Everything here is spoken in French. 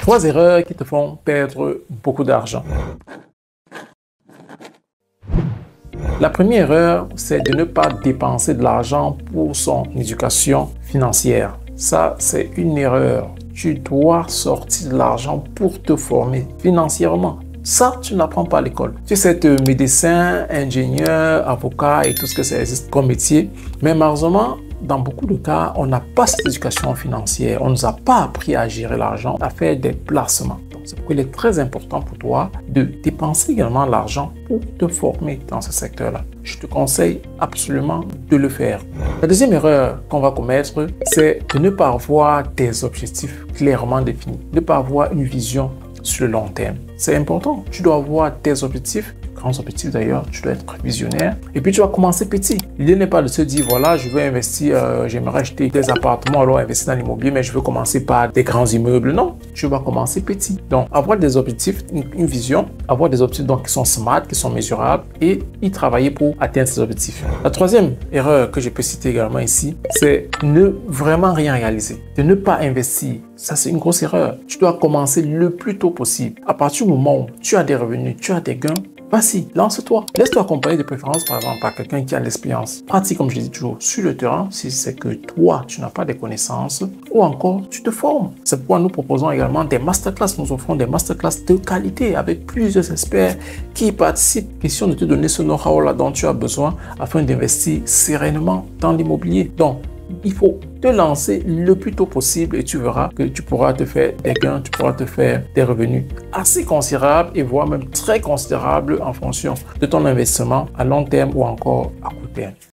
Trois erreurs qui te font perdre beaucoup d'argent. La première erreur, c'est de ne pas dépenser de l'argent pour son éducation financière. Ça, c'est une erreur. Tu dois sortir de l'argent pour te former financièrement. Ça, tu n'apprends pas à l'école. Tu sais, être médecin, ingénieur, avocat et tout ce que ça existe comme métier. Mais malheureusement, dans beaucoup de cas, on n'a pas cette éducation financière. On ne nous a pas appris à gérer l'argent, à faire des placements. C'est pourquoi il est très important pour toi de dépenser également l'argent pour te former dans ce secteur-là. Je te conseille absolument de le faire. La deuxième erreur qu'on va commettre, c'est de ne pas avoir des objectifs clairement définis, de ne pas avoir une vision sur le long terme. C'est important. Tu dois avoir des objectifs, grands objectifs d'ailleurs, tu dois être visionnaire. Et puis tu vas commencer petit. L'idée n'est pas de se dire, voilà, je veux investir, j'aimerais acheter des appartements, alors investir dans l'immobilier, mais je veux commencer par des grands immeubles. Non, tu vas commencer petit. Donc, avoir des objectifs, une vision, avoir des objectifs donc, qui sont smart, qui sont mesurables et y travailler pour atteindre ces objectifs. La troisième erreur que je peux citer également ici, c'est ne vraiment rien réaliser, de ne pas investir. Ça, c'est une grosse erreur. Tu dois commencer le plus tôt possible. À partir du moment où tu as des revenus, tu as des gains, vas-y, lance-toi. Laisse-toi accompagner de préférence, par exemple, par quelqu'un qui a l'expérience. Pratique, comme je dis toujours, sur le terrain, si c'est que toi, tu n'as pas de connaissances, ou encore, tu te formes. C'est pourquoi nous proposons également des masterclass. Nous offrons des masterclass de qualité avec plusieurs experts qui y participent. Question de te donner ce know-how-là dont tu as besoin afin d'investir sereinement dans l'immobilier. Donc, il faut te lancer le plus tôt possible et tu verras que tu pourras te faire des gains, tu pourras te faire des revenus assez considérables et voire même très considérables en fonction de ton investissement à long terme ou encore à court terme.